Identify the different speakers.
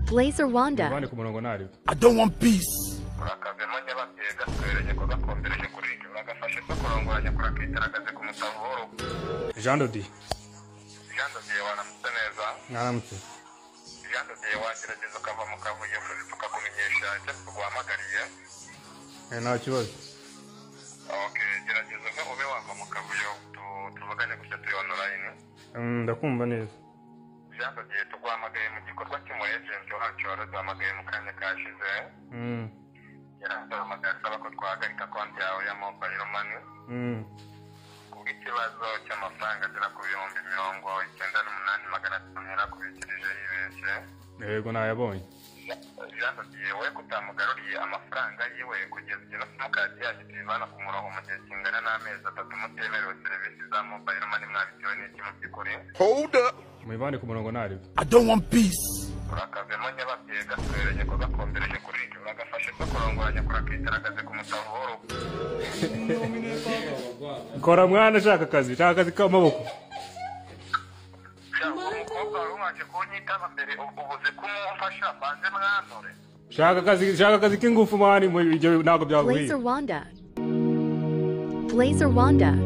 Speaker 1: Blazer Wanda.
Speaker 2: I don't want peace.
Speaker 3: Jean Dodi. Nta kibazo. Ndakumva neza.
Speaker 4: Tugwamagaye mu gikorwa cy'umu agent wacu waraduhamagaye mu kanya kashize. Yaraduhamagaye asaba ko twahagarika konti yawe ya mobile money. Kubw'ikibazo cy'amafaranga agera ku 98,500 yarakubikirije yibeshye.
Speaker 3: Yego nayabonye.
Speaker 4: Yaragiye we kutamugaruriye amafaranga yiwe kugeza igihe simukadi yacu tuyivana ku murongo mu gihe kingana n'amezi 3 mutemerewe serivisi za mobile money mwabitewe n'iki mu by'ukuri.
Speaker 2: Hold up.
Speaker 3: Muyivane ku murongo nari.
Speaker 2: I don't want peace.
Speaker 4: Urakavemo nyababyeyi gaswereye ko gakombereje kuri iki bagafashe ko kurongoranya kurakiteragaze ku musavuro.
Speaker 3: Kora mwana shaka akazi k'amaboko.
Speaker 4: Umukobwa waje kunyitaba mbere ubuze kumufasha banze mwanore.
Speaker 3: Shaka akazi k'ingufu mani mu ibyo ntabwo byaguhiye.
Speaker 1: Blazer Wanda. Blazer Wanda.